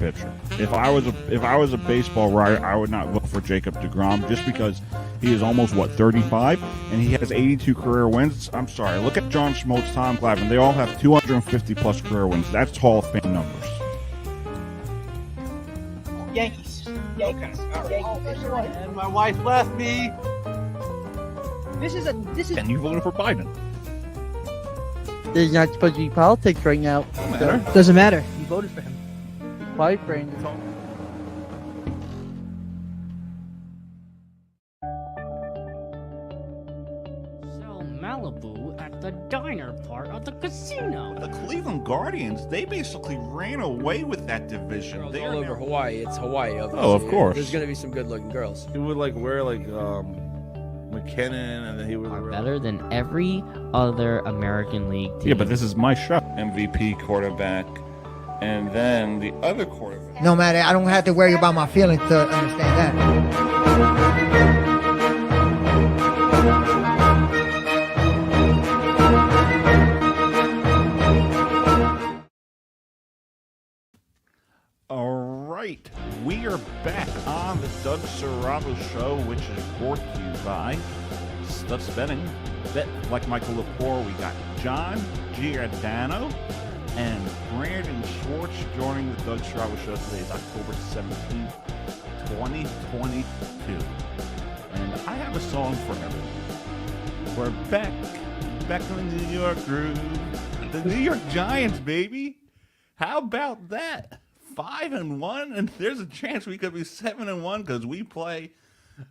pitcher. If I was a baseball writer, I would not look for Jacob deGrom just because he is almost 35 and he has 82 career wins. I'm sorry. Look at John Schmaltz, Tom Glavine. They all have 250 plus career wins. That's Hall of Fame numbers. Yankees. Okay. All right. And my wife left me. This is. And you voted for Biden. There's not supposed to be politics right now. Doesn't matter. You voted for him. Quiet, Brandon. Sell Malibu at the diner part of the casino. The Cleveland Guardians, they basically ran away with that division. Girls They're all over now- Hawaii. It's Hawaii. Oh, of course. There's gonna be some good-looking girls. He would like wear like McKinnon, and then he would Are wear better than every other American League team. Yeah, but this is my show. MVP quarterback, and then the other quarterback. No matter, I don't have to worry about my feelings to understand that. All right, we are back on the Doug Serrano Show, which is brought to you by Stutz Betting. Bet like Michael Lepore. We got John Giordano and Brandon Schwartz joining the Doug Serrano Show. Today is October 17th, 2022. And I have a song for everyone. We're back in the New York groove. The New York Giants, baby. How about that? 5-1, and there's a chance we could be 7-1 because we play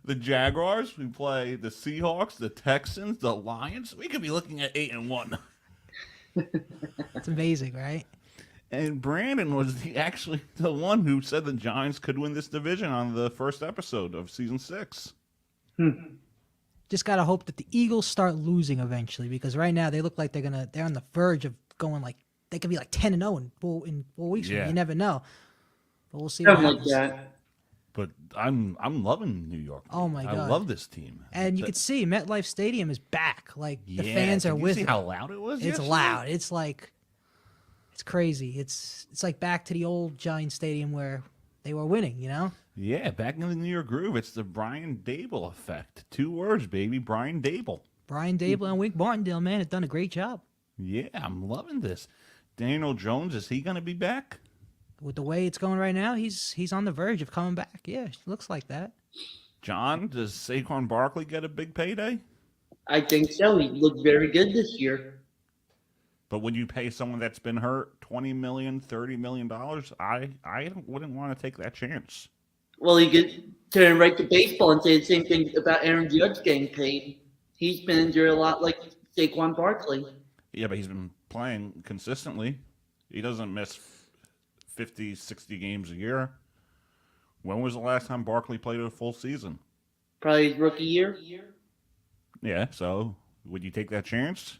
the Jaguars, we play the Seahawks, the Texans, the Lions. We could be looking at 8-1. It's amazing, right? And Brandon was actually the one who said the Giants could win this division on the first episode of season 6. Just gotta hope that the Eagles start losing eventually, because right now they look like they're on the verge of going like they could be like 10-0 in 4 weeks. Yeah. You never know, but we'll see what happens. But I'm loving New York. Oh my I God. love this team. And you can see MetLife Stadium is back. Like the fans are Did you with see it. how loud it was? It's yesterday? loud. It's like it's crazy. It's like back to the old Giant Stadium where they were winning. You know. Yeah, back in the New York groove. It's the Brian Dable effect. 2 words, baby. Brian Dable. Brian Dable and Wink Martindale, man, have done a great job. Yeah, I'm loving this. Daniel Jones, is he going to be back? With the way it's going right now, he's on the verge of coming back. Yeah, looks like that. John, does Saquon Barkley get a big payday? I think so. He looked very good this year. But would you pay someone that's been hurt $20 million, $30 million? I wouldn't want to take that chance. Well, he could turn right to baseball and say the same thing about Aaron Judge getting paid. He's been injured a lot like Saquon Barkley. Yeah, but he's been playing consistently. He doesn't miss 50, 60 games a year. When was the last time Barkley played a full season? Probably his rookie year. Yeah, so would you take that chance?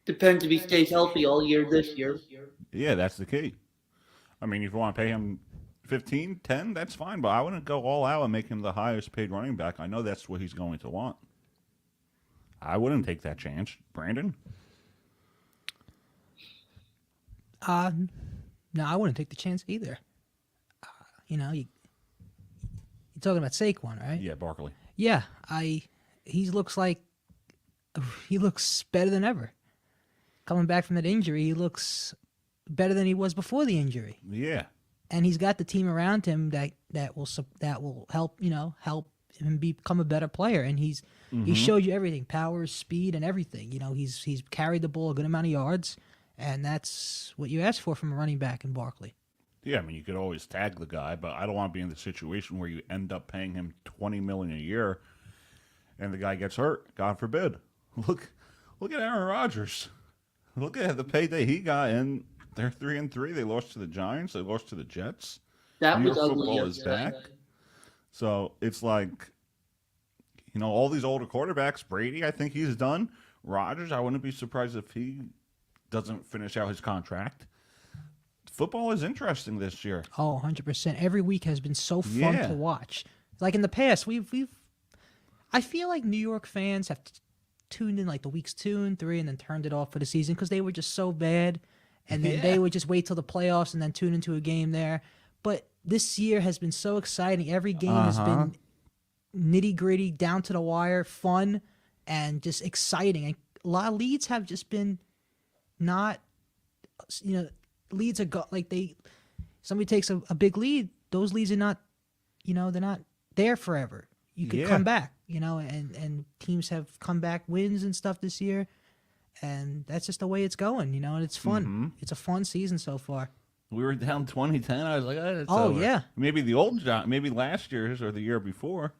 Depends if he stays healthy all year this year. Yeah, that's the key. I mean, if you want to pay him 15, 10, that's fine, but I wouldn't go all out and make him the highest paid running back. I know that's what he's going to want. I wouldn't take that chance. Brandon? No, I wouldn't take the chance either. You're talking about Saquon, right? Yeah, Barkley. Yeah, he looks better than ever. Coming back from that injury, he looks better than he was before the injury. Yeah. And he's got the team around him that will help help him become a better player. And he showed you everything: power, speed, and everything. He's carried the ball a good amount of yards, and that's what you ask for from a running back in Barkley. Yeah, I mean, you could always tag the guy, but I don't want to be in the situation where you end up paying him $20 million a year, and the guy gets hurt. God forbid. Look at Aaron Rodgers. Look at the payday he got, and they're 3-3. They lost to the Giants. They lost to the Jets. That New was York ugly. football is back. So it's like, all these older quarterbacks. Brady, I think he's done. Rodgers, I wouldn't be surprised if he doesn't finish out his contract. Football is interesting this year. Oh, 100%. Every week has been so fun to watch. Like in the past, I feel like New York fans have tuned in like the weeks 2 and 3 and then turned it off for the season because they were just so bad. and then they would just wait till the playoffs and then tune into a game there. But this year has been so exciting. Every game has been nitty gritty, down to the wire, fun, and just exciting. And a lot of leads have just been not, leads are somebody takes a big lead. Those leads are not, they're not there forever. You could come back, and teams have comeback wins and stuff this year. And that's just the way it's going, and it's fun. Mm-hmm. It's a fun season so far. We were down 2010. I was like, it's Oh, over. yeah. Maybe maybe last year's or the year before.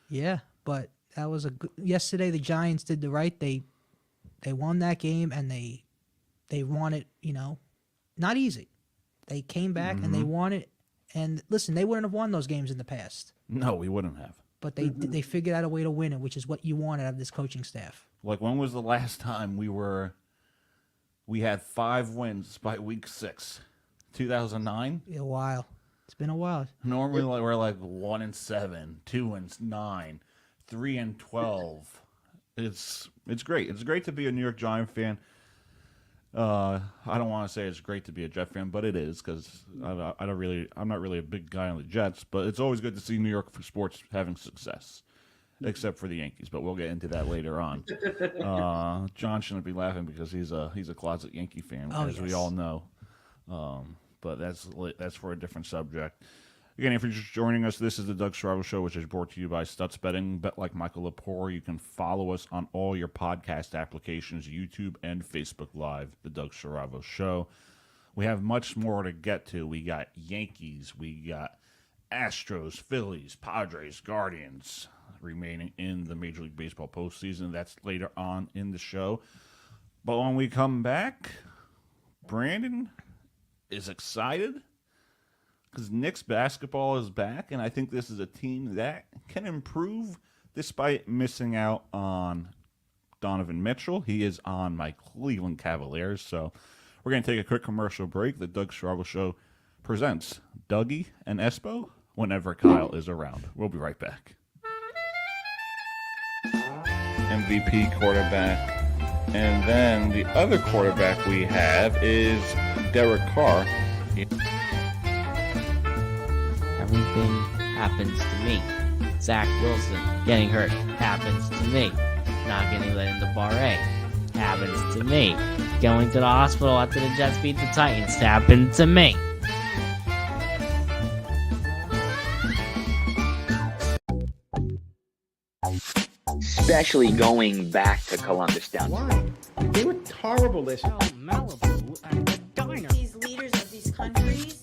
Yeah, but that was yesterday the Giants did the right. They won that game, and they won it, not easy. They came back and they won it. And listen, they wouldn't have won those games in the past. No, we wouldn't have. But they figured out a way to win it, which is what you want out of this coaching staff. Like, when was the last time we had 5 wins by week 6? 2009? A while. It's been a while. Normally we're like 1-7, 2-9, 3-12. It's great. It's great to be a New York Giant fan. I don't want to say it's great to be a Jet fan, but it is, because I'm not really a big guy on the Jets. But it's always good to see New York sports having success, except for the Yankees. But we'll get into that later on. John shouldn't be laughing because he's a closet Yankee fan, as we all know. But that's for a different subject. Again, if you're just joining us, this is the Doug Strabo Show, which is brought to you by Stutz Betting. Bet like Michael Lepore. You can follow us on all your podcast applications, YouTube and Facebook Live, the Doug Strabo Show. We have much more to get to. We got Yankees, we got Astros, Phillies, Padres, Guardians remaining in the Major League Baseball postseason. That's later on in the show. But when we come back, Brandon is excited because Knicks basketball is back, and I think this is a team that can improve despite missing out on Donovan Mitchell. He is on my Cleveland Cavaliers, so we're going to take a quick commercial break. The Doug Strabo Show presents Dougie and Espo whenever Kyle is around. We'll be right back. MVP quarterback. And then the other quarterback we have is Derek Carr. Everything happens to me. Zach Wilson getting hurt happens to me. Not getting let into Bar A happens to me. Going to the hospital after the Jets beat the Titans happened to me. Especially going back to Columbus down. Why? They were horrible this year. Malibu at the diner. These leaders of these countries.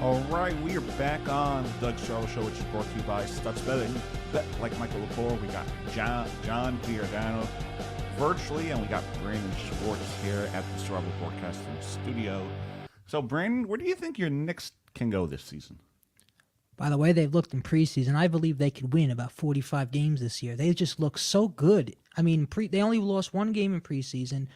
All right, we are back on the Doug Strabo Show, which is brought to you by Stutz Betting. Bet like Michael Lepore. We got John Giordano virtually, and we got Brandon Schwartz here at the Strabo Broadcasting Studio. So, Brandon, where do you think your Knicks can go this season? By the way they've looked in preseason, I believe they could win about 45 games this year. They just look so good. I mean, they only lost 1 game in preseason.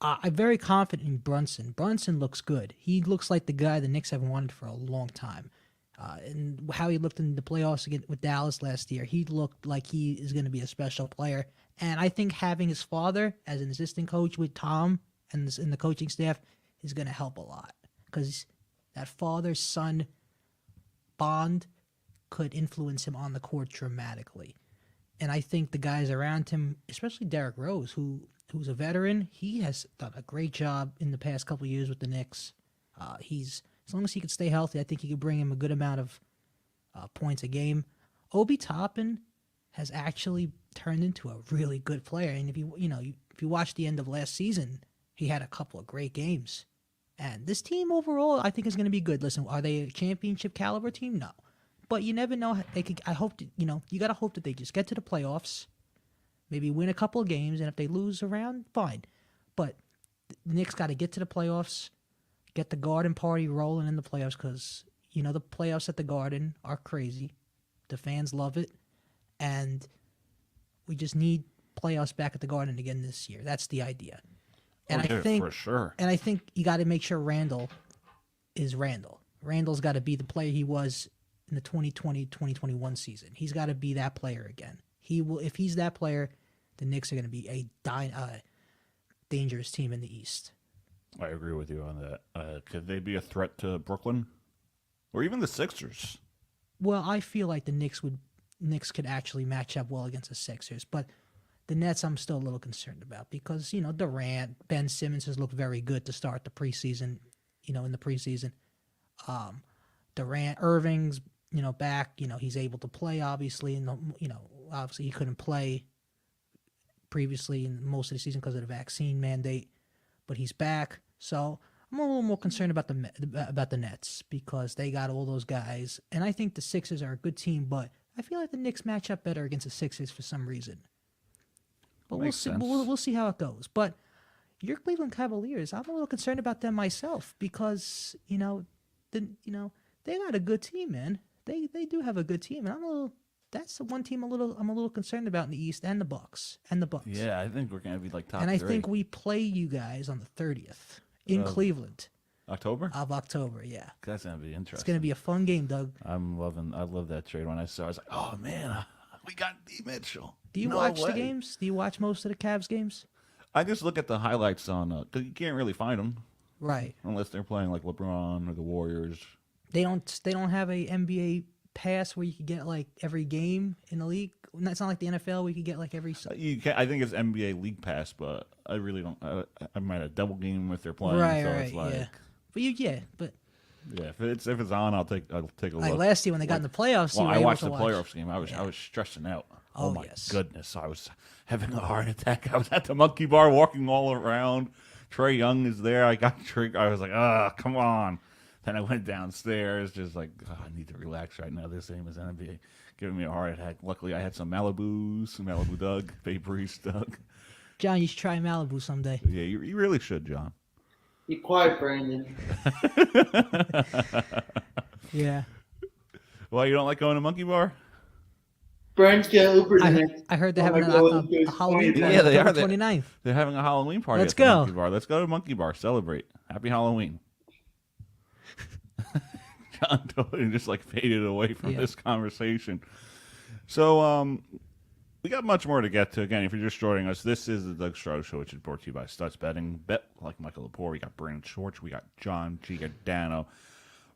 I'm very confident in Brunson. Brunson looks good. He looks like the guy the Knicks have wanted for a long time. And how he looked in the playoffs again with Dallas last year, he looked like he is going to be a special player. And I think having his father as an assistant coach with Tom and the coaching staff is going to help a lot, because that father-son bond could influence him on the court dramatically. And I think the guys around him, especially Derrick Rose, who's a veteran, he has done a great job in the past couple of years with the Knicks. As long as he could stay healthy, I think he could bring him a good amount of points a game. Obi Toppin has actually turned into a really good player, and if you watch the end of last season, he had a couple of great games. And this team overall, I think, is going to be good. Listen, are they a championship caliber team? No, but you never know. They could. I hope that, you got to hope that they just get to the playoffs, maybe win a couple of games, and if they lose around, fine. But the Knicks got to get to the playoffs, get the Garden party rolling in the playoffs, because the playoffs at the Garden are crazy. The fans love it, and we just need playoffs back at the Garden again this year. That's the idea. And I think for sure. And I think you got to make sure Randall is Randall. Randall's got to be the player he was in the 2020-2021 season. He's got to be that player again. He will. If he's that player, the Knicks are going to be a dangerous team in the East. I agree with you on that. Could they be a threat to Brooklyn, or even the Sixers? Well, I feel like the Knicks could actually match up well against the Sixers, but the Nets I'm still a little concerned about because Durant, Ben Simmons has looked very good to start the preseason. In the preseason, Durant, Irving's back. He's able to play obviously, and obviously he couldn't play previously in most of the season because of the vaccine mandate, but he's back. So I'm a little more concerned about the Nets because they got all those guys, and I think the Sixers are a good team, but I feel like the Knicks match up better against the Sixers for some reason. But we'll see. We'll see how it goes. But your Cleveland Cavaliers, I'm a little concerned about them myself because they got a good team, man. They do have a good team, and that's the one team I'm a little concerned about in the East, and the Bucks. Yeah, I think we're gonna be like top and I three. think we play you guys on the 30th in Cleveland. October? Of October, yeah. That's gonna be interesting. It's gonna be a fun game, Doug. I love that trade. When I saw, I was like, oh man, we got D Mitchell. Do you watch the games? Do you watch most of the Cavs games? I just look at the highlights on because you can't really find them, right? Unless they're playing like LeBron or the Warriors. They don't have a NBA pass where you could get like every game in the league. It's not like the NFL. We could get like every. You can. I think it's NBA League Pass, but I really don't. I might have double game if they're playing. Right, so right, it's like, yeah. But yeah, if it's on, I'll take a look. Like last year when they got in the playoffs, I watched the playoffs game. I was stressing out. Oh my yes. goodness, I was having a heart attack. I was at the monkey bar walking all around. Trey Young is there. I got tricked. I was like, come on. Then I went downstairs, just like, I need to relax right now. This game is going to be giving me a heart attack. Luckily, I had some Malibu Doug, Babe Ruth Doug. John, you should try Malibu someday. Yeah, you really should, John. Be quiet, Brandon. Yeah. Well, you don't like going to monkey bar? Brandon's going to Uber the next. I heard they're having a Halloween party. Yeah, they are. 29th. They're having a Halloween party. Let's at the go. Monkey Bar. Let's go to Monkey Bar. Celebrate. Happy Halloween. John totally just like faded away from this conversation. So we got much more to get to. Again, if you're just joining us, this is the Doug Stroh Show, which is brought to you by Stutz Betting. Bet like Michael Lepore. We got Brandon Schwartz. We got John Giordano.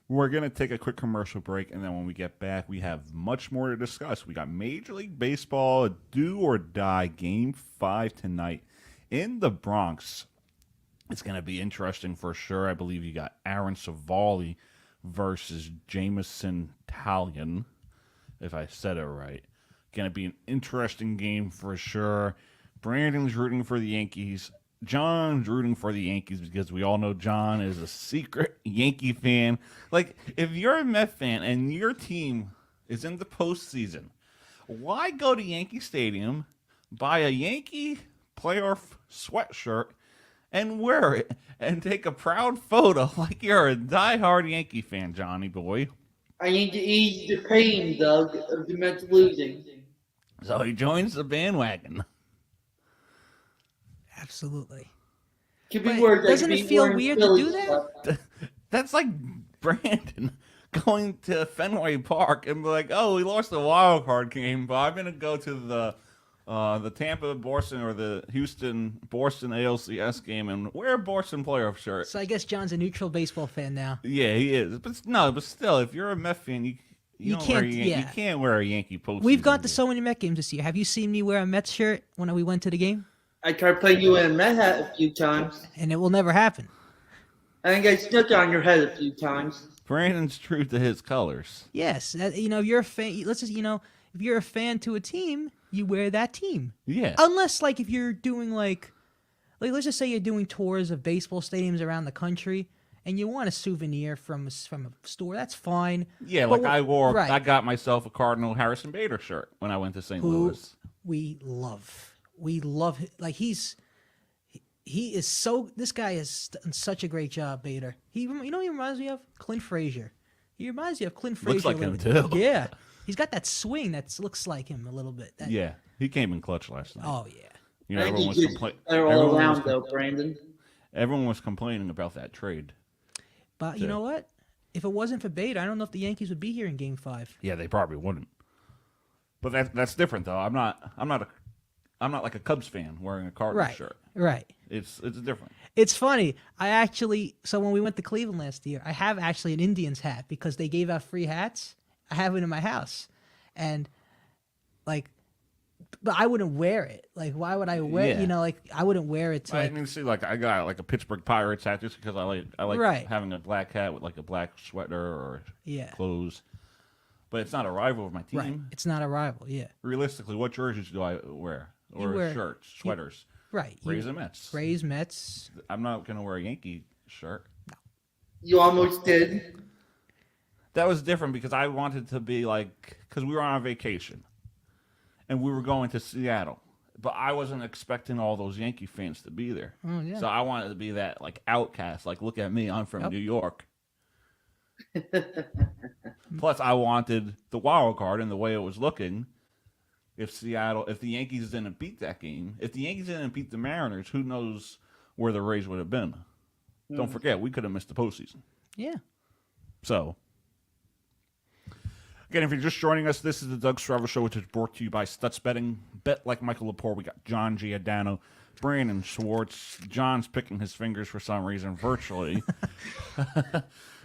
We're going to take a quick commercial break, and then when we get back, we have much more to discuss. We got Major League Baseball, a do-or-die Game 5 tonight in the Bronx. It's going to be interesting for sure. I believe you got Aaron Savali versus Jameson Taillon, if I said it right. Going to be an interesting game for sure. Brandon's rooting for the Yankees. John's rooting for the Yankees because we all know John is a secret Yankee fan. Like, if you're a Met fan and your team is in the postseason, why go to Yankee Stadium, buy a Yankee playoff sweatshirt, and wear it and take a proud photo like you're a diehard Yankee fan, Johnny boy? I need to ease the pain, Doug, of the Mets losing. So he joins the bandwagon. Absolutely. Could be But worse. doesn't it feel weird to do that? That's like Brandon going to Fenway Park and be like, "Oh, we lost the wild card game, but I'm gonna go to the Tampa Boston or the Houston Boston ALCS game and wear a Boston playoff shirt." So I guess John's a neutral baseball fan now. Yeah, he is. But still, if you're a Met fan, you don't can't. wear you can't wear a Yankee postseason. We've got to so many Met games this year. Have you seen me wear a Mets shirt when we went to the game? I tried playing you in a Met hat a few times. And it will never happen. I think I snuck on your head a few times. Brandon's true to his colors. Yes, if you're a fan. Let's just if you're a fan to a team, you wear that team. Yeah. Unless if you're doing like let's just say you're doing tours of baseball stadiums around the country, and you want a souvenir from a store. That's fine. Yeah, But I got myself a Cardinal Harrison Bader shirt when I went to St. Louis. We love like this guy has done such a great job, Bader. He reminds me of Clint Frazier. He reminds me of Clint Frazier. Looks like him too. Yeah. He's got that swing that looks like him a little bit. Yeah, he came in clutch last night. Oh yeah. You know, I think everyone was he's just better all around, though, Brandon. Everyone was complaining about that trade. But you know what? If it wasn't for Bate, I don't know if the Yankees would be here in Game 5. Yeah, they probably wouldn't. But that's different though. I'm not like a Cubs fan wearing a Cardinals shirt. Right. It's different. It's funny. So when we went to Cleveland last year, I have actually an Indians hat because they gave out free hats. I have it in my house. And like, but I wouldn't wear it. Like, why would I wear it? You know, like I wouldn't wear it to I mean, see, like I got like a Pittsburgh Pirates hat just because I like having a black hat with like a black sweater or clothes. But it's not a rival of my team. Right. It's not a rival, yeah. Realistically, what jerseys do I wear? Or shirts, sweaters? Right. Rays and Mets. Rays, Mets. I'm not going to wear a Yankee shirt. No. You almost did. That was different because I wanted to be like, because we were on vacation. And we were going to Seattle. But I wasn't expecting all those Yankee fans to be there. Oh, yeah. So I wanted to be that like outcast. Like, look at me, I'm from New York. Plus, I wanted the wild card, and the way it was looking, if the Yankees didn't beat that game, if the Yankees didn't beat the Mariners, who knows where the Rays would have been? Don't forget, we could have missed the postseason. Yeah. So, again, if you're just joining us, this is the Doug Strava Show, which is brought to you by Stutz Betting. Bet like Michael Lepore. We got John Giordano, Brandon Schwartz. John's picking his fingers for some reason, virtually.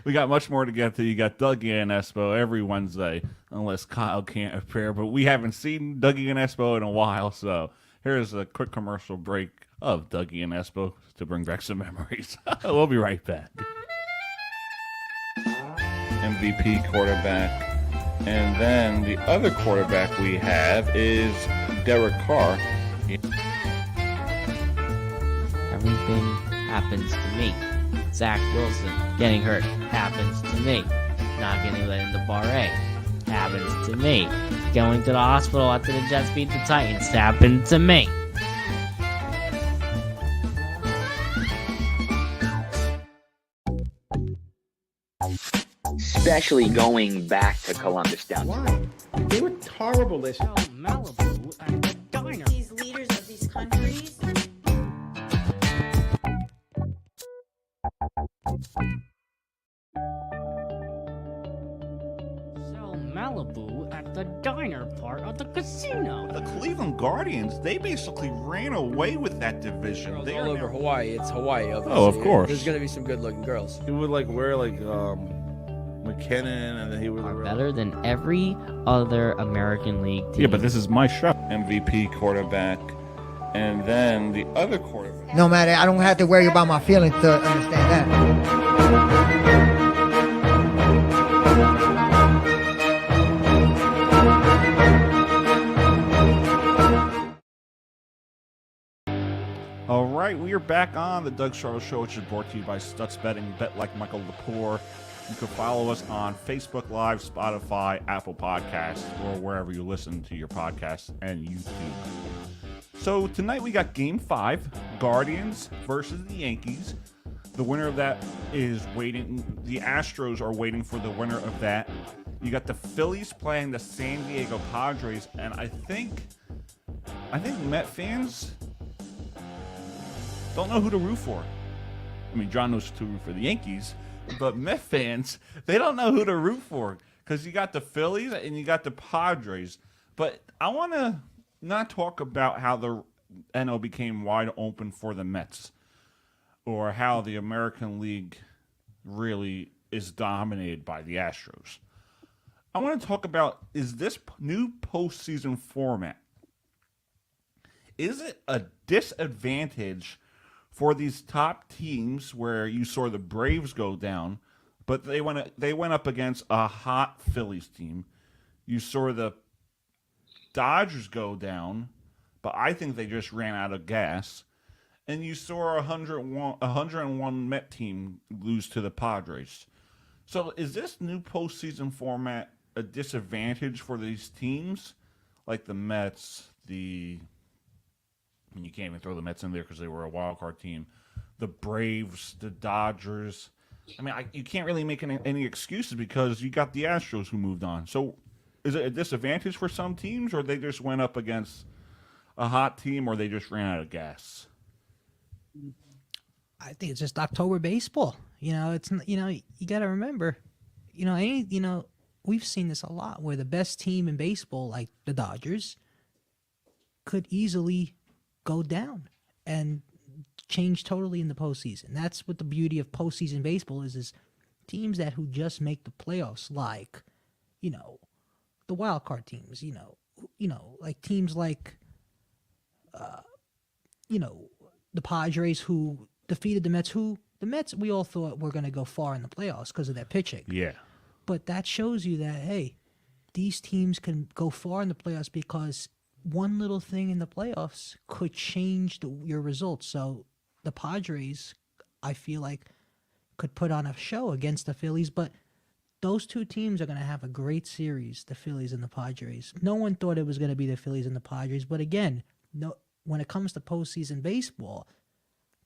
We got much more to get to. You got Dougie and Espo every Wednesday, unless Kyle can't appear. But we haven't seen Dougie and Espo in a while, so here's a quick commercial break of Dougie and Espo to bring back some memories. We'll be right back. MVP quarterback. And then the other quarterback we have is Derek Carr. Everything happens to me. Zach Wilson getting hurt happens to me. Not getting let into Bar A happens to me. Going to the hospital after the Jets beat the Titans happened to me. Especially going back to Columbus down. Why? They were horrible this year. Malibu and the diner. These leaders of these countries. Sell Malibu at the diner part of the casino. The Cleveland Guardians, they basically ran away with that division. Girls They all are over now- Hawaii. It's Hawaii. Obviously. Oh, of course. There's gonna be some good-looking girls. He would like wear like McKinnon, and then he would Are better than every other American League team. Yeah, but this is my show. MVP quarterback. And then the other quarterback. No matter, I don't have to worry about my feelings to understand that. All right, we are back on the Doug Strava Show, which is brought to you by Stutz Betting. Bet like Michael Lepore. You can follow us on Facebook Live, Spotify, Apple Podcasts, or wherever you listen to your podcasts, and YouTube. So tonight we got Game 5, Guardians versus the Yankees. The winner of that is waiting. The Astros are waiting for the winner of that. You got the Phillies playing the San Diego Padres, and I think Met fans don't know who to root for. I mean, John knows who to root for the Yankees, but Met fans, they don't know who to root for because you got the Phillies and you got the Padres. But I want to not talk about how the NL became wide open for the Mets or how the American League really is dominated by the Astros. I want to talk about, is this new postseason format, is it a disadvantage for these top teams where you saw the Braves go down, but they went up against a hot Phillies team? You saw the Dodgers go down, but I think they just ran out of gas. And you saw a 101 Met team lose to the Padres. So is this new postseason format a disadvantage for these teams? Like the Mets, you can't even throw the Mets in there because they were a wild card team. The Braves, the Dodgers. I mean, you can't really make any excuses because you got the Astros who moved on. So is it a disadvantage for some teams, or they just went up against a hot team, or they just ran out of gas? I think it's just October baseball. You got to remember, we've seen this a lot where the best team in baseball, like the Dodgers, could easily go down and change totally in the postseason. That's what the beauty of postseason baseball is teams who just make the playoffs, like, the wild card teams, like teams like, the Padres who defeated the Mets, the Mets we all thought were going to go far in the playoffs because of their pitching. Yeah. But that shows you that, hey, these teams can go far in the playoffs because one little thing in the playoffs could change your results. So the Padres, I feel like, could put on a show against the Phillies, but those two teams are going to have a great series, the Phillies and the Padres. No one thought it was going to be the Phillies and the Padres, but again, when it comes to postseason baseball,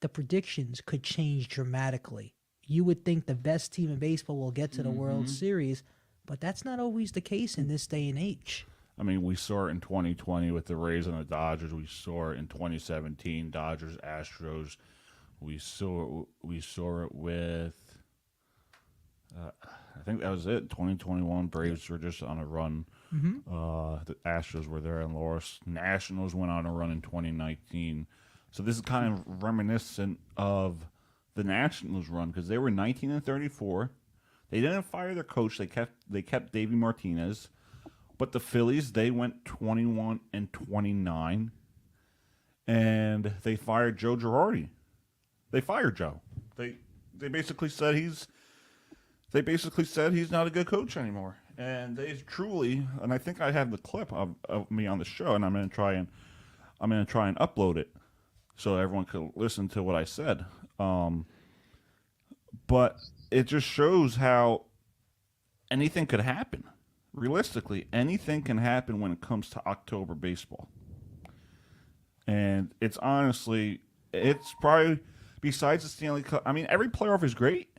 the predictions could change dramatically. You would think the best team in baseball will get to the World Series, but that's not always the case in this day and age. I mean, we saw it in 2020 with the Rays and the Dodgers. We saw it in 2017, Dodgers, Astros. We saw it with, I think that was it. 2021, Braves were just on a run. The Astros were there and lost. Nationals went on a run in 2019. So this is kind of reminiscent of the Nationals run because they were 19-34. They didn't fire their coach. They kept Davey Martinez. But the Phillies, they went 21-29, and they fired Joe Girardi. They fired Joe. They basically said he's not a good coach anymore. And they truly, and I think I have the clip of me on the show, and I'm gonna try and upload it so everyone could listen to what I said. But it just shows how anything could happen. Realistically, anything can happen when it comes to October baseball. And it's honestly, it's probably, besides the Stanley Cup, I mean, every playoff is great,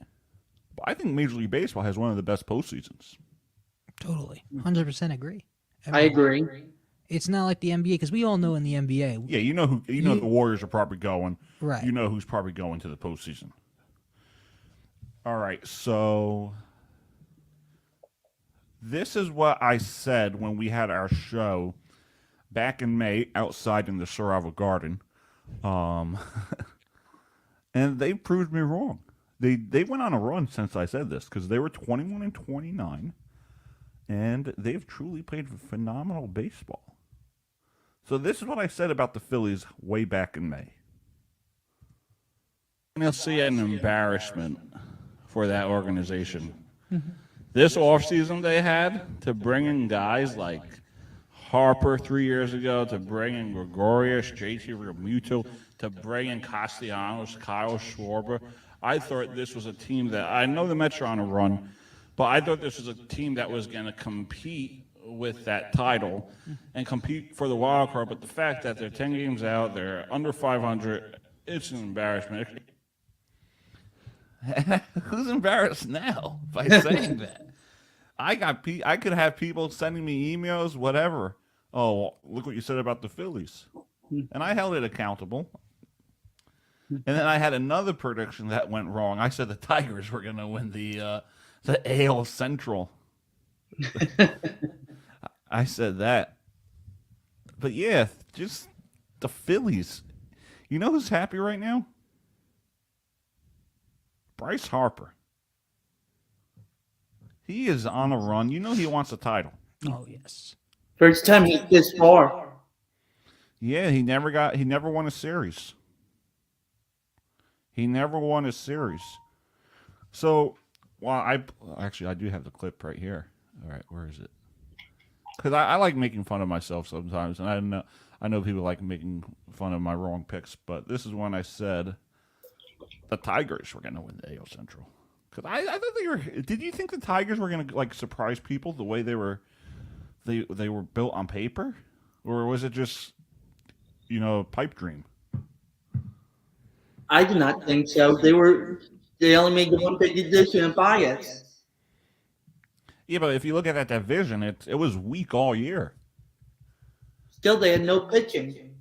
but I think Major League Baseball has one of the best postseasons. Totally. 100% agree. I agree. It's not like the NBA, because we all know in the NBA. Yeah, you know the Warriors are probably going. Right. You know who's probably going to the postseason. All right, so this is what I said when we had our show back in May outside in the Sorava Garden. And they proved me wrong. They went on a run since I said this because they were 21-29, and they've truly played phenomenal baseball. So this is what I said about the Phillies way back in May. And you'll see an embarrassment for that organization. This offseason they had to bring in guys like Harper 3 years ago, to bring in Gregorius, JT Realmuto, to bring in Castellanos, Kyle Schwarber. I thought this was a team that, I know the Mets are on a run, but I thought this was a team that was going to compete with that title and compete for the wild card. But the fact that they're 10 games out, they're under 500, it's an embarrassment. Who's embarrassed now by saying that? I could have people sending me emails, whatever. Oh, look what you said about the Phillies. And I held it accountable. And then I had another prediction that went wrong. I said the Tigers were going to win the AL Central. I said that. But yeah, just the Phillies. You know who's happy right now? Bryce Harper. He is on a run. You know he wants a title. Oh, yes. First time he's this far. Yeah, he never won a series. He never won a series. So, well, I do have the clip right here. All right, where is it? Because I like making fun of myself sometimes, and I know people like making fun of my wrong picks, but this is when I said the Tigers were going to win the AL Central. Because I thought they were. Did you think the Tigers were going to like surprise people the way they were built on paper, or was it just a pipe dream? I do not think so. They only made the one big addition of bias. Yeah, but if you look at that division, it was weak all year. Still, they had no pitching.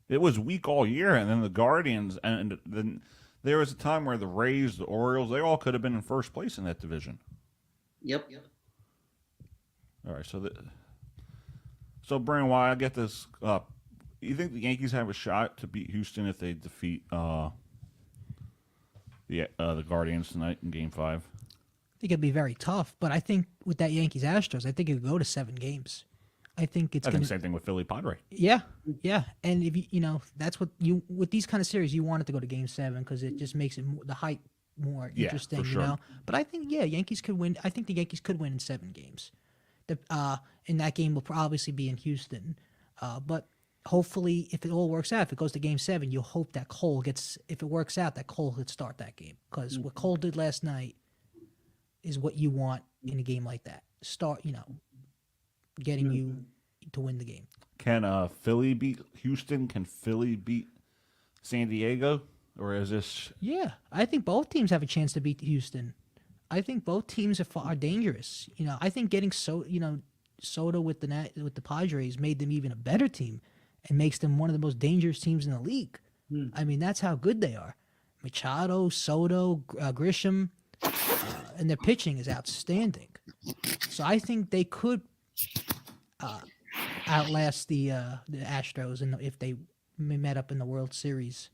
It was weak all year, and then the Guardians, and then there was a time where the Rays, the Orioles, they all could have been in first place in that division. Yep. All right, so Brian, why I get this up? You think the Yankees have a shot to beat Houston if they defeat the Guardians tonight in Game 5? I think it'd be very tough, but I think with that Yankees Astros, I think it could go to 7 games. I think it's I think going the same thing with Philly Padre. Yeah, yeah, and if that's what you with these kind of series, you want it to go to Game 7 because it just makes it the hype more interesting, for sure. But I think Yankees could win. I think the Yankees could win in 7 games. And that game will obviously be in Houston, but hopefully, if it all works out, if it goes to Game 7, you'll hope that Cole gets. If it works out, that Cole could start that game because what Cole did last night is what you want in a game like that. Start, getting you to win the game. Can Philly beat Houston? Can Philly beat San Diego? Or is this... Yeah, I think both teams have a chance to beat Houston. I think both teams are dangerous. I think getting Soto with the Padres made them even a better team and makes them one of the most dangerous teams in the league. I mean, that's how good they are. Machado, Soto, Grisham, and their pitching is outstanding. So I think they could outlast the Astros if they met up in the World Series.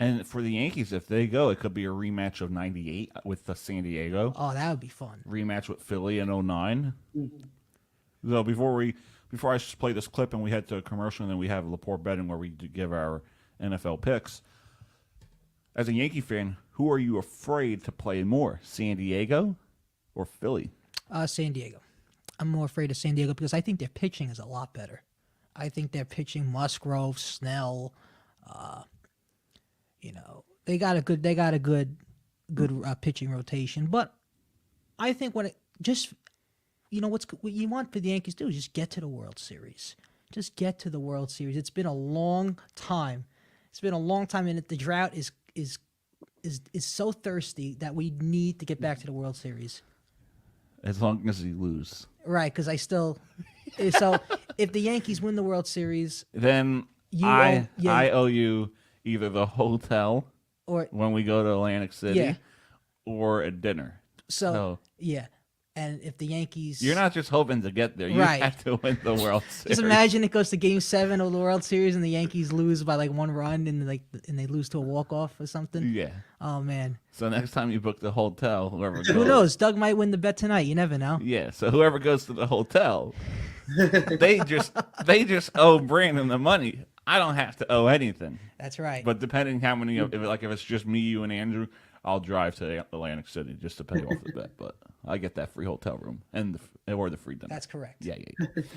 And for the Yankees, if they go, it could be a rematch of 98 with the San Diego. Oh, that would be fun. Rematch with Philly in 09. So before I play this clip and we head to a commercial, and then we have Laporte Betting where we give our NFL picks. As a Yankee fan, who are you afraid to play more, San Diego or Philly? San Diego. I'm more afraid of San Diego because I think their pitching is a lot better. I think their pitching, Musgrove, Snell, they got a good pitching rotation. But I think what you want for the Yankees to do is just get to the World Series. Just get to the World Series. It's been a long time. And the drought is so thirsty that we need to get back to the World Series. As long as you lose. Right, because so if the Yankees win the World Series, then I owe you either the hotel or when we go to Atlantic City, Yeah. or a dinner. So yeah, and if the Yankees, You're not just hoping to get there. You Right. have to win the World Series. just imagine it goes to Game 7 of the World Series and the Yankees lose by like 1 run and they lose to a walk-off or something. Yeah. Oh man, So next time you book the hotel, whoever goes. who knows? Doug might win the bet tonight. You never know. Yeah, so whoever goes to the hotel, they just owe Brandon the money. I don't have to owe anything. That's right. But depending how many, if it's just me, you, and Andrew, I'll drive to Atlantic City just to pay off the bet. But I get that free hotel room or the free dinner. That's correct. Yeah.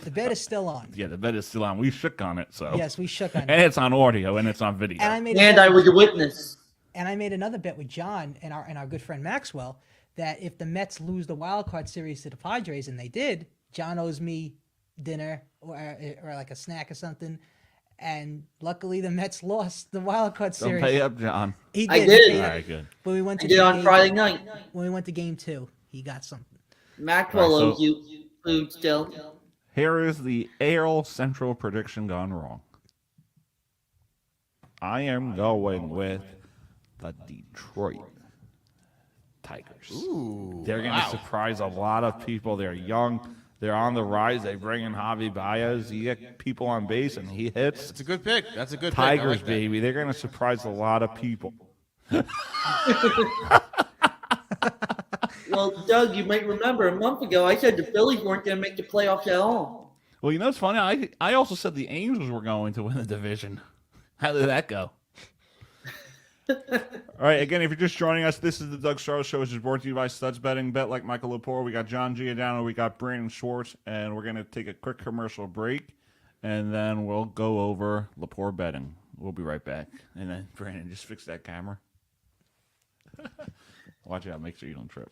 The bet is still on. Yeah, the bet is still on. We shook on it, so. Yes, we shook on it. And it's on audio and it's on video. And I was a witness. And I made another bet with John and our good friend Maxwell that if the Mets lose the wild card series to the Padres, and they did, John owes me dinner or like a snack or something. And luckily, the Mets lost the wild card Don't series. pay up, John. He did. I did. All right, good. But we went to I did on game- Friday night. When we went to Game 2, he got something. Maxwell All right, owes you food still. Here is the AL Central prediction gone wrong. I am going with the Detroit Tigers. Ooh, They're going to surprise a lot of people. They're young. They're on the rise. They bring in Javi Baez. You get people on base, and he hits. It's a good pick. That's a good Tigers, pick. I like that. baby. They're going to surprise a lot of people. Well, Doug, you might remember a month ago I said the Phillies weren't going to make the playoffs at all. Well, you know what's funny? I also said the Angels were going to win the division. How did that go? All right, again, if you're just joining us, this is the Doug Starr Show, which is brought to you by Studs Betting. Bet like Michael Lepore. We got John Giordano, we got Brandon Schwartz, and we're going to take a quick commercial break, and then we'll go over Lepore Betting. We'll be right back. And then, Brandon, just fix that camera. Watch out. Make sure you don't trip.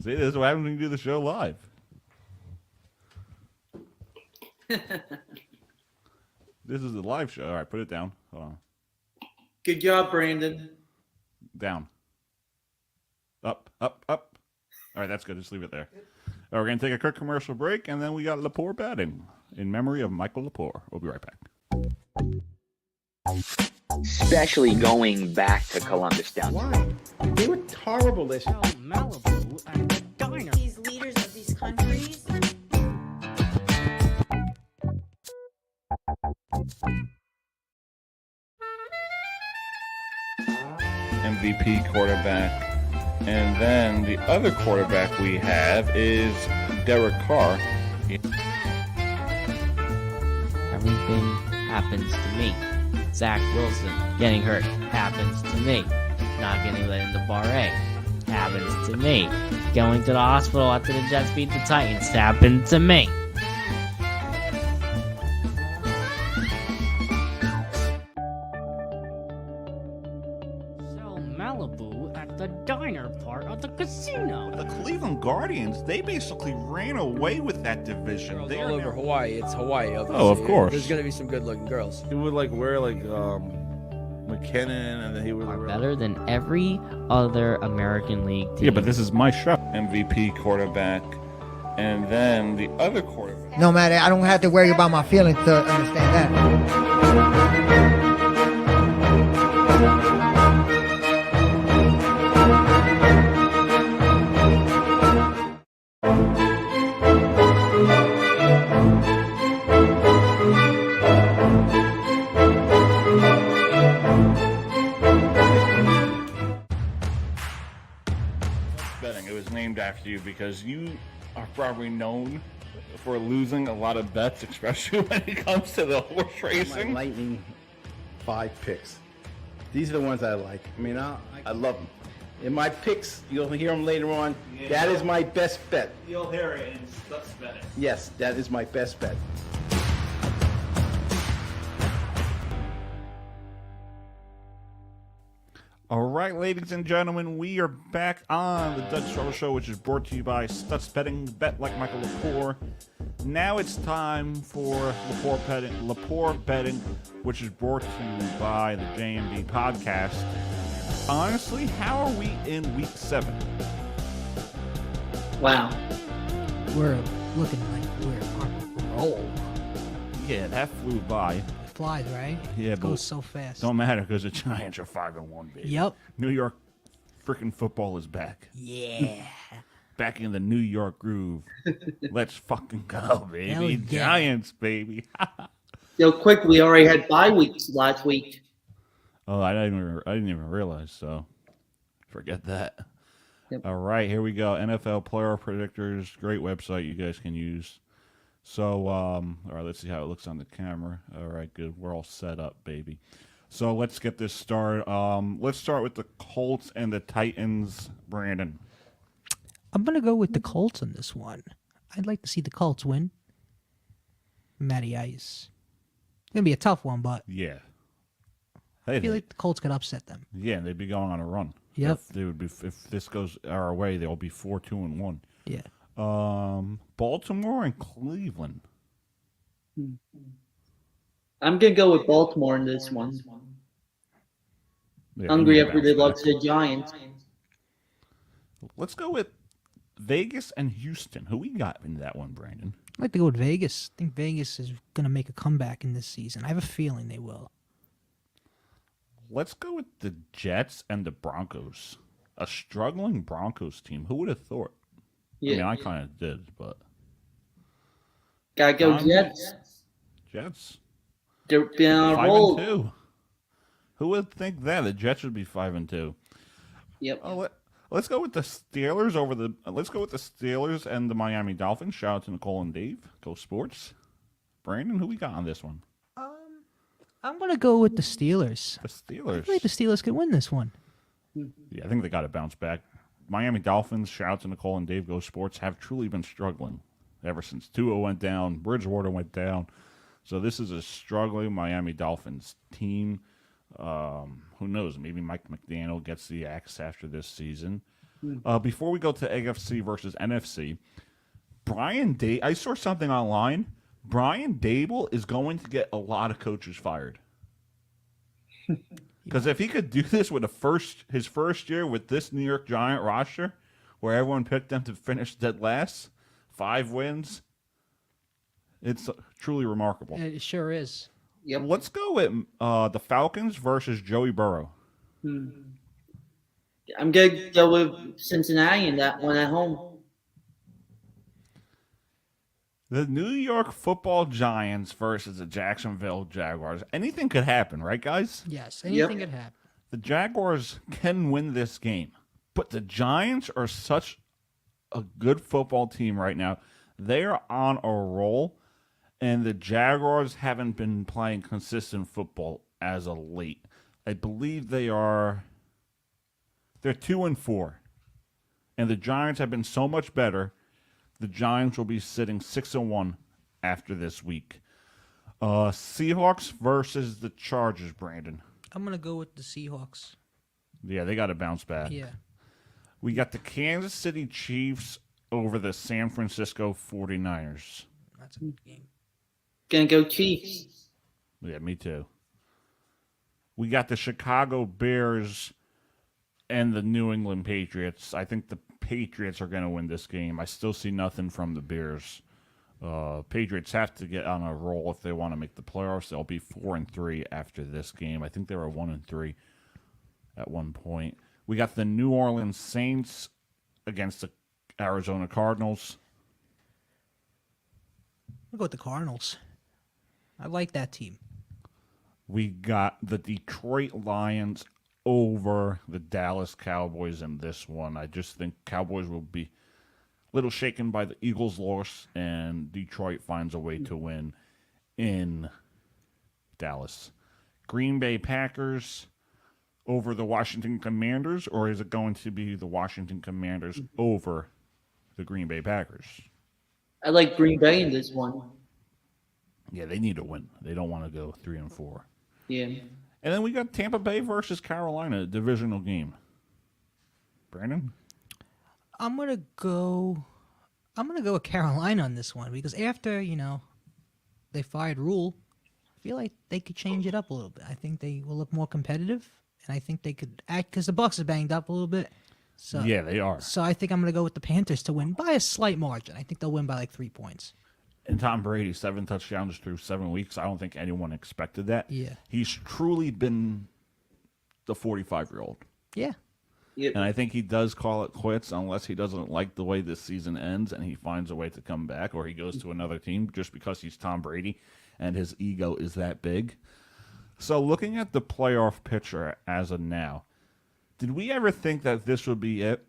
See, this is what happens when you do the show live. This is the live show. All right, put it down. Hold on. Good job, Brandon. Down. Up, up, up. All right, that's good. Just leave it there. All right, we're going to take a quick commercial break, and then we got Lepore batting in memory of Michael Lepore. We'll be right back. Especially going back to Columbus down. Why? They were horrible this year. Malibu at the diner. These leaders of these countries. MVP quarterback. And then the other quarterback we have is Derek Carr. Everything happens to me. Zach Wilson getting hurt happens to me. Not getting let into Bar A happens to me. Going to the hospital after the Jets beat the Titans happened to me. So Malibu at the diner part of the casino. The Cleveland Guardians, they basically ran away with that division. Girls They all are over now- Hawaii. It's Hawaii. Oh, of course. There's gonna be some good-looking girls. He would like wear like McKinnon, and then he would Are better than every other American League team. Yeah, but this is my show. MVP quarterback. And then the other quarterback. No matter, I don't have to worry about my feelings to understand that. Betting. It was named after you because you are probably known for losing a lot of bets, especially when it comes to the horse My racing. lightning 5 picks. These are the ones I like. I mean, I love them. In my picks, you'll hear them later on. That is my best bet. You'll hear it in Stutz Betting. Yes, that is my best bet. All right, ladies and gentlemen, we are back on the Doug Struggle Show, which is brought to you by Stutz Betting, bet like Michael Lepore. Now it's time for Lepore Betting, which is brought to you by the JMB Podcast. Honestly, how are we in Week 7? Wow. We're looking like we're on a roll. Yeah, that flew by. It flies, right? Yeah, it but goes so fast. Don't matter because the Giants are 5-1, baby. Yep. New York freaking football is back. Yeah. Back in the New York groove. Let's fucking go, baby. Hell yeah. Giants, baby. So quick, we already had bye weeks last week. Oh, I didn't even realize, so forget that. Yep. All right, here we go. NFL player predictors, great website you guys can use. So, all right, let's see how it looks on the camera. All right, good. We're all set up, baby. So let's get this started. Let's start with the Colts and the Titans, Brandon. I'm going to go with the Colts on this one. I'd like to see the Colts win. Matty Ice. It's going to be a tough one, but Yeah. I feel like the Colts could upset them. Yeah, they'd be going on a run. Yep. If this goes our way, they'll be 4-2-1. Yeah. Baltimore and Cleveland. I'm going to go with Baltimore in this one. Yeah, Hungry they need to after they bounce lost back. to the Giants. Let's go with Vegas and Houston. Who we got in that one, Brandon? I'd like to go with Vegas. I think Vegas is going to make a comeback in this season. I have a feeling they will. Let's go with the Jets and the Broncos. A struggling Broncos team. Who would have thought? Yeah. I mean, I kind of did, but Gotta go Tom? Jets. Jets They're been on a roll. 5-2. Who would think that the Jets would be 5-2? Yep. Oh, let's go with the Steelers over the. Let's go with the Steelers and the Miami Dolphins. Shout out to Nicole and Dave. Go Sports. Brandon, who we got on this one? I'm going to go with the Steelers. The Steelers. I feel like the Steelers could win this one. Yeah, I think they got to bounce back. Miami Dolphins, shout out to Nicole and Dave Go Sports, have truly been struggling ever since Tua went down, Bridgewater went down. So this is a struggling Miami Dolphins team. Who knows? Maybe Mike McDaniel gets the axe after this season. Before we go to AFC versus NFC, I saw something online. Brian Dable is going to get a lot of coaches fired. Because if he could do this with his first year with this New York Giant roster, where everyone picked them to finish dead last. 5 wins. It's truly remarkable. It sure is. Yep. Let's go with the Falcons versus Joey Burrow. I'm going to go with Cincinnati in that one at home. The New York Football Giants versus the Jacksonville Jaguars. Anything could happen, right, guys? Yes, anything could happen. The Jaguars can win this game, but the Giants are such a good football team right now. They are on a roll, and the Jaguars haven't been playing consistent football as of late. I believe they're 2-4, and the Giants have been so much better. The Giants will be sitting 6-1 after this week. Seahawks versus the Chargers, Brandon. I'm going to go with the Seahawks. Yeah, they got to bounce back. Yeah. We got the Kansas City Chiefs over the San Francisco 49ers. That's a good game. Gonna go Chiefs. Yeah, me too. We got the Chicago Bears and the New England Patriots. I think the Patriots are going to win this game. I still see nothing from the Bears. Patriots have to get on a roll if they want to make the playoffs. They'll be 4-3 after this game. I think they were 1-3 at one point. We got the New Orleans Saints against the Arizona Cardinals. I'll go with the Cardinals. I like that team. We got the Detroit Lions over the Dallas Cowboys in this one. I just think Cowboys will be a little shaken by the Eagles' loss, and Detroit finds a way to win in Dallas. Green Bay Packers over the Washington Commanders, or is it going to be the Washington Commanders over the Green Bay Packers? I like Green Bay in this one. Yeah, they need to win. They don't want to go 3-4. Yeah. And then we got Tampa Bay versus Carolina, a divisional game. Brandon? I'm gonna go with Carolina on this one because after, they fired Rule, I feel like they could change it up a little bit. I think they will look more competitive, and I think they could act because the Bucs are banged up a little bit. So Yeah, they are. So I think I'm gonna go with the Panthers to win by a slight margin. I think they'll win by like 3 points. And Tom Brady, 7 touchdowns through 7 weeks. I don't think anyone expected that. Yeah. He's truly been the 45-year-old. Yeah. Yep. And I think he does call it quits unless he doesn't like the way this season ends and he finds a way to come back, or he goes to another team just because he's Tom Brady and his ego is that big. So looking at the playoff picture as of now, did we ever think that this would be it?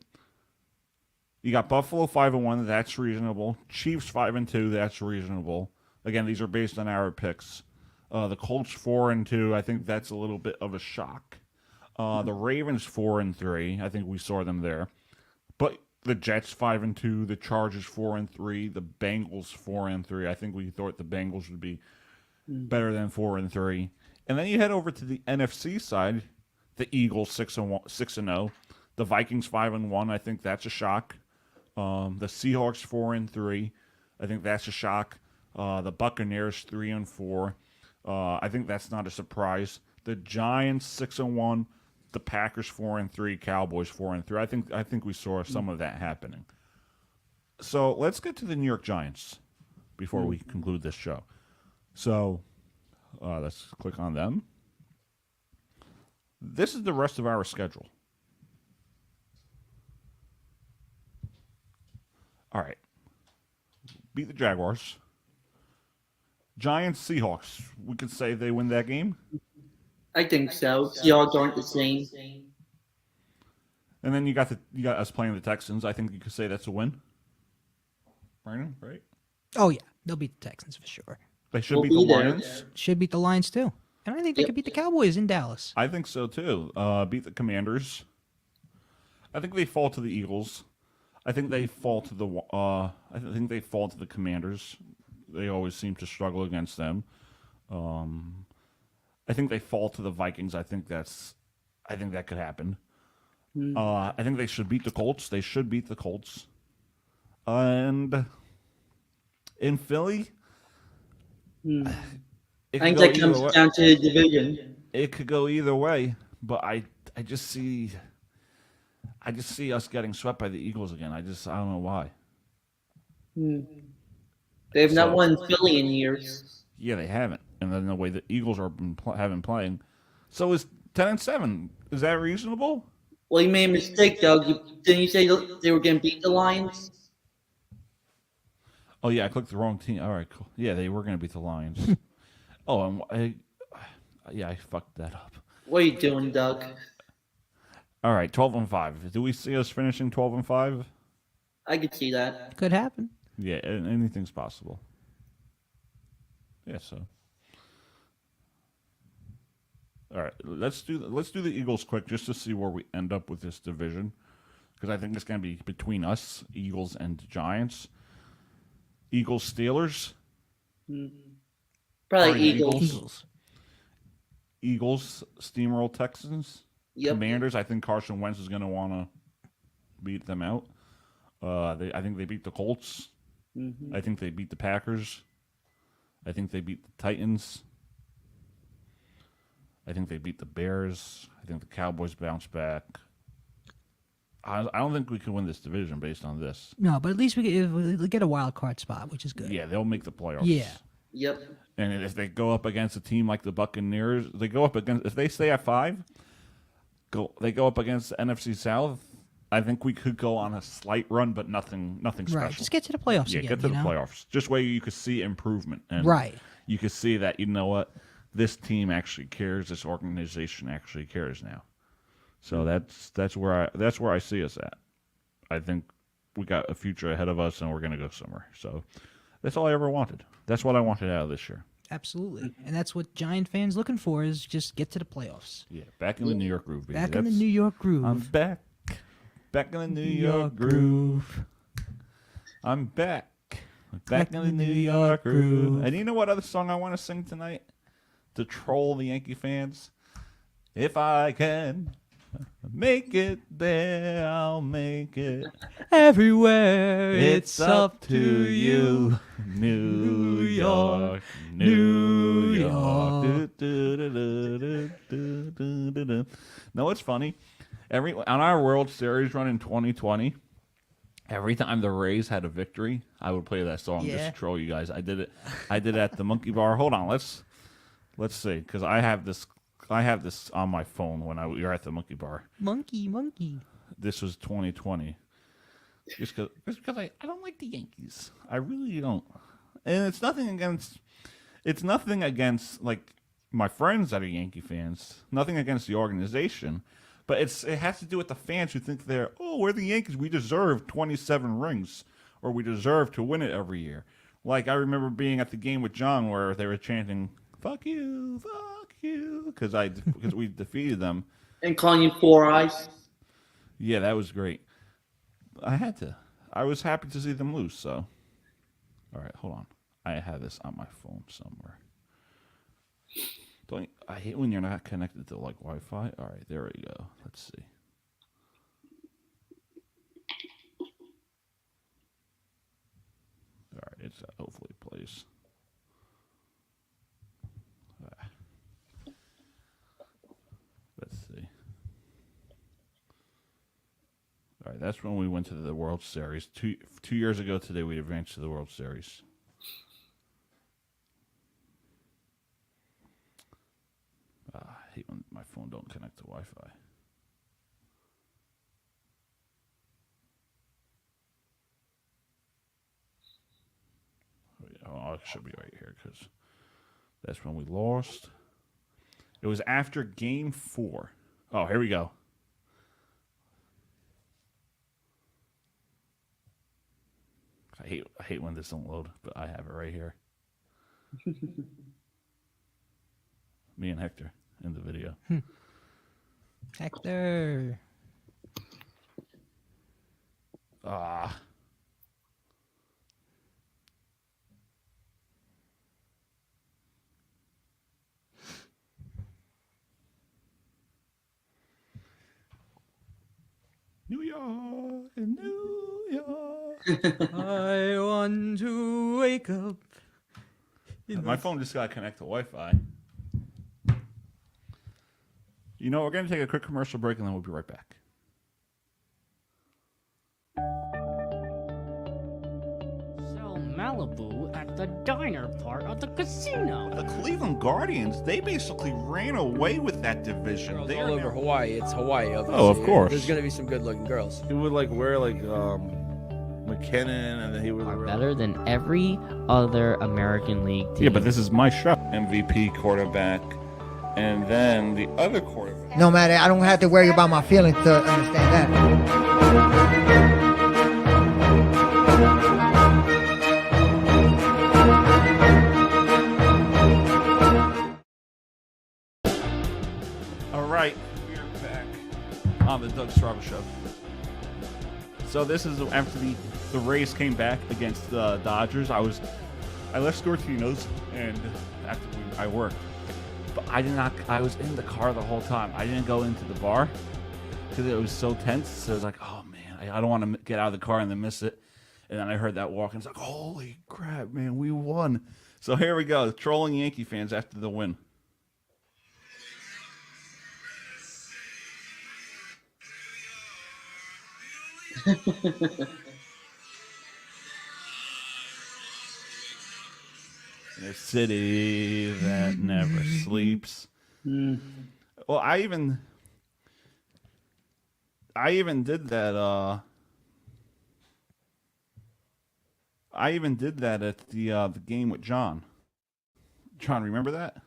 You got Buffalo 5-1, that's reasonable. Chiefs 5-2, that's reasonable. Again, these are based on our picks. The Colts 4-2, I think that's a little bit of a shock. The Ravens 4-3, I think we saw them there. But the Jets 5-2, the Chargers 4-3, the Bengals 4-3. I think we thought the Bengals would be better than 4-3. And then you head over to the NFC side, the Eagles 6-0, the Vikings 5-1. I think that's a shock. The Seahawks 4-3. I think that's a shock. The Buccaneers 3-4. I think that's not a surprise. The Giants 6-1. The Packers 4-3. Cowboys 4-3. I think we saw some of that happening. So let's get to the New York Giants before we conclude this show. So let's click on them. This is the rest of our schedule. All right. Beat the Jaguars. Giants, Seahawks. We could say they win that game. I think so. Seahawks aren't the same. And then you got us playing the Texans. I think you could say that's a win. Brandon, right? Oh yeah, they'll beat the Texans for sure. They should We'll beat the be there. Lions. Should beat the Lions too. And I think they could beat the Cowboys in Dallas. I think so too. Beat the Commanders. I think they fall to the Eagles. I think they fall to the. I think they fall to the Commanders. They always seem to struggle against them. I think they fall to the Vikings. I think that could happen. I think they should beat the Colts. They should beat the Colts. And in Philly, I think that comes down to the division. It could go either way, but I just see. I just see us getting swept by the Eagles again. I don't know why. They have not won Philly in years. Yeah, they haven't. And then the way the Eagles have been playing, so is 10-7. Is that reasonable? Well, you made a mistake, Doug. Didn't you say they were going to beat the Lions? Oh yeah, I clicked the wrong team. All right, cool. Yeah, they were going to beat the Lions. Oh, and I fucked that up. What are you doing, Doug? All right, 12-5. Do we see us finishing 12-5? I could see that. Could happen. Yeah, anything's possible. Yeah, so. All right, let's do the Eagles quick just to see where we end up with this division, because I think it's going to be between us, Eagles and Giants. Eagles, Steelers. Probably Eagles. Eagles, steamroll Texans. Yep. Commanders. I think Carson Wentz is going to want to beat them out. I think they beat the Colts. Mm-hmm. I think they beat the Packers. I think they beat the Titans. I think they beat the Bears. I think the Cowboys bounce back. I don't think we can win this division based on this. No, but at least we get a wild card spot, which is good. Yeah, they'll make the playoffs. Yeah. Yep. And if they go up against a team like the Buccaneers, if they stay at 5, they go up against the NFC South. I think we could go on a slight run, but nothing special. Right, just get to the playoffs again. Yeah, get to the playoffs. Just where you could see improvement. And right. You could see that, you know what, this team actually cares. This organization actually cares now. So that's where I see us at. I think we got a future ahead of us, and we're going to go somewhere. So that's all I ever wanted. That's what I wanted out of this year. Absolutely, and that's what Giant fans looking for is just get to the playoffs. Yeah, back in the New York groove, baby. Back in the New York groove. I'm back in the New York groove. I'm back in the New York groove. And you know what other song I want to sing tonight to troll the Yankee fans? If I can make it there, I'll make it everywhere. It's up to you, New York, New York. No, it's funny. On our World Series run in 2020, every time the Rays had a victory, I would play that song just to troll you guys. I did it at the Monkey Bar. Hold on, let's see, because I have this on my phone when we were at the Monkey Bar. Monkey. This was 2020. Just because I don't like the Yankees. I really don't. And it's nothing against like my friends that are Yankee fans. Nothing against the organization. But it has to do with the fans who think we're the Yankees. We deserve 27 rings, or we deserve to win it every year. Like I remember being at the game with John where they were chanting "Fuck you, fuck you," because we defeated them. And calling you Four Eyes. Yeah, that was great. I was happy to see them lose. So, all right, hold on. I have this on my phone somewhere. I hate when you're not connected to like Wi-Fi. All right, there we go. Let's see. All right, it's hopefully plays. Let's see. All right, that's when we went to the World Series. Two years ago today, we advanced to the World Series. I hate when my phone don't connect to Wi-Fi. Oh, it should be right here because that's when we lost. It was after Game 4. Oh, here we go. I hate when this don't load, but I have it right here. Me and Hector in the video. Hector. New York, New York. I want to wake up. My phone just got to connect to Wi-Fi. You know, we're going to take a quick commercial break and then we'll be right back. Malibu at the diner part of the casino. The Cleveland Guardians, they basically ran away with that division. Girls They all are over now- Hawaii. It's Hawaii, obviously. Oh, of course. There's gonna be some good-looking girls. He would like wear like McKinnon, and then he would Are better than every other American League team. Yeah, but this is my show. MVP quarterback, and then the other quarterback. No matter, I don't have to worry about my feelings to understand that. All right, we're back on the Doug Strabo Show. So this is after the Rays came back against the Dodgers. I left Scortino's and I worked, but I did not. I was in the car the whole time. I didn't go into the bar because it was so tense. So I was like, oh man, I don't want to get out of the car and then miss it. And then I heard that walk and it's like, holy crap, man, we won. So here we go, trolling Yankee fans after the win. The city that never sleeps. Well, I even did that. I even did that at the game with John. John, remember that?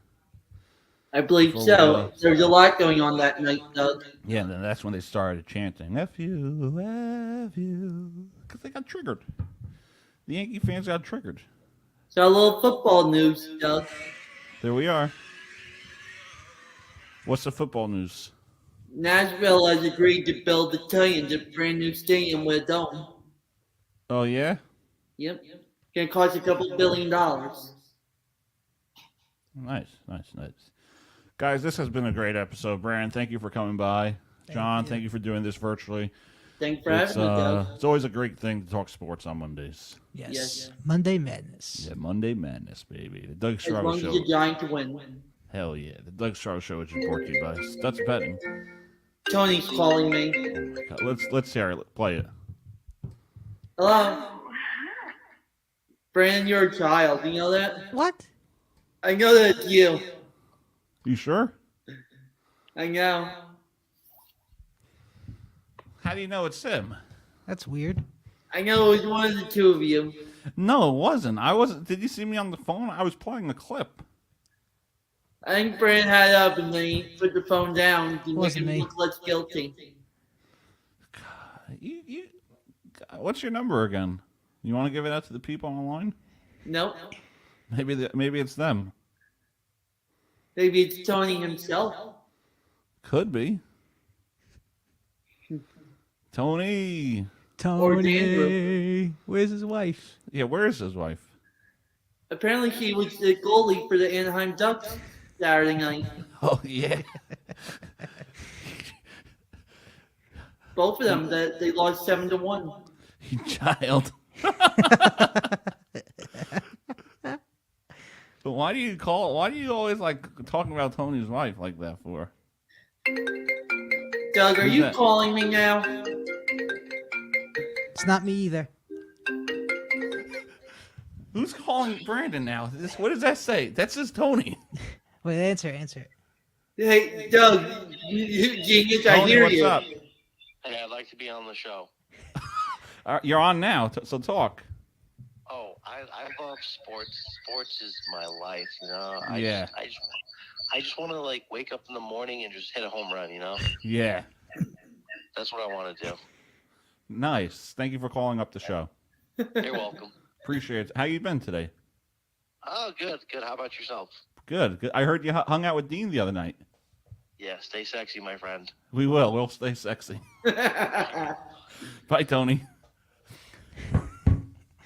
I believe Before so. we, There's a lot going on that night, Doug. Yeah, and then that's when they started chanting "F you, F you," because they got triggered. The Yankee fans got triggered. So a little football news, Doug. There we are. What's the football news? Nashville has agreed to build the Giants a brand new stadium with a dome. Oh yeah. Yep. Gonna cost a couple $1 billion. Nice. Guys, this has been a great episode. Brandon, thank you for coming by. John, thank you for doing this virtually. Thanks for having me, Doug. It's always a great thing to talk sports on Mondays. Yes. Monday Madness. Yeah, Monday Madness, baby. The Doug As long Strabo as Show. the Giants win. Hell yeah. The Doug Strabo Show is brought to you by Stutz Betting. Tony's calling me. God, let's hear it. Play it. Hello? Brandon, you're a child. You know that? What? I know that's you. You sure? I know. How do you know it's him? That's weird. I know it was one of the two of you. No, it wasn't. I wasn't. Did you see me on the phone? I was playing a clip. I think Brandon had it up and then he put the phone down to make Wasn't him me. look less guilty. You, what's your number again? You want to give it out to the people online? Nope. Maybe it's them. Maybe it's Tony himself. Could be. Tony. Tony. Where's his wife? Yeah, where is his wife? Apparently she was the goalie for the Anaheim Ducks Saturday night. Oh yeah. Both of them, they lost 7-1. You child. But why do you always like talking about Tony's wife like that for? Doug, are Who's you that? calling me now? It's not me either. Who's calling Brandon now? What does that say? That says Tony. Wait, answer it. Hey, Doug, you genius, I Tony, hear what's you. up? Hey, I'd like to be on the show. You're on now, so talk. Oh, I love sports. Sports is my life, you know. Yeah. I just want to like wake up in the morning and just hit a home run, you know. Yeah. That's what I want to do. Nice. Thank you for calling up the show. You're welcome. Appreciate it. How you been today? Oh, good. How about yourself? Good. I heard you hung out with Dean the other night. Yeah, stay sexy, my friend. We will. We'll stay sexy. Bye, Tony.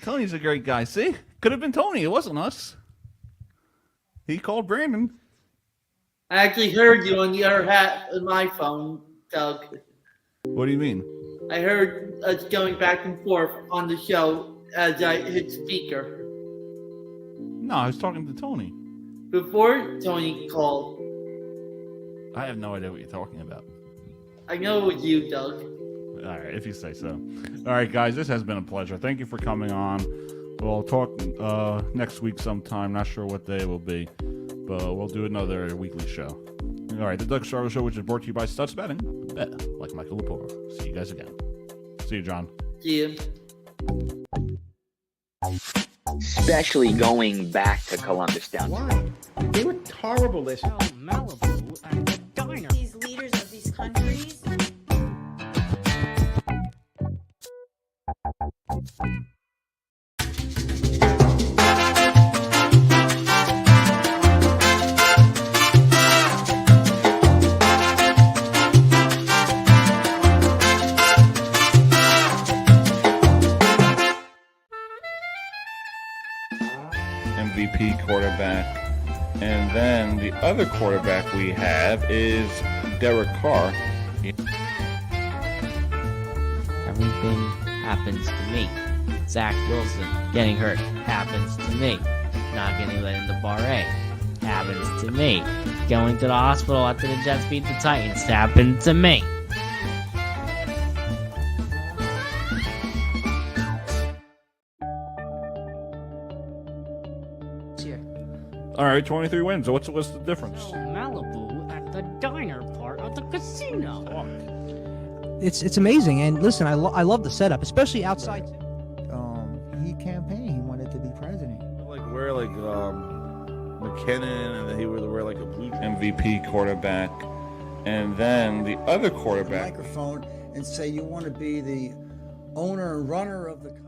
Tony's a great guy. See? Could have been Tony. It wasn't us. He called Brandon. I actually heard you on the other hat of my phone, Doug. What do you mean? I heard us going back and forth on the show as I hit speaker. No, I was talking to Tony. Before Tony called, I have no idea what you're talking about. I know it was you, Doug. All right, if you say so. All right, guys, this has been a pleasure. Thank you for coming on. We'll talk next week sometime. Not sure what day it will be, but we'll do another weekly show. All right, the Doug Stargo Show, which is brought to you by Stutz Betting. Bet like Michael Lepore. See you guys again. See you, John. See you. Especially going back to Columbus down. Why? They were horrible this year. Malibu at the diner. These leaders of these countries. MVP quarterback. And then the other quarterback we have is Derek Carr. Everything happens to me. Zach Wilson getting hurt happens to me. Not getting let into Bar A happens to me. Going to the hospital after the Jets beat the Titans happened to me. All right, 23 wins. So what's the difference? Malibu at the diner part of the casino. It's amazing. And listen, I love the setup, especially outside. He campaigned. He wanted to be president. Like wear like McKinnon, and then he would wear like a blue MVP quarterback, and then the other quarterback. Microphone and say you want to be the owner and runner of the country.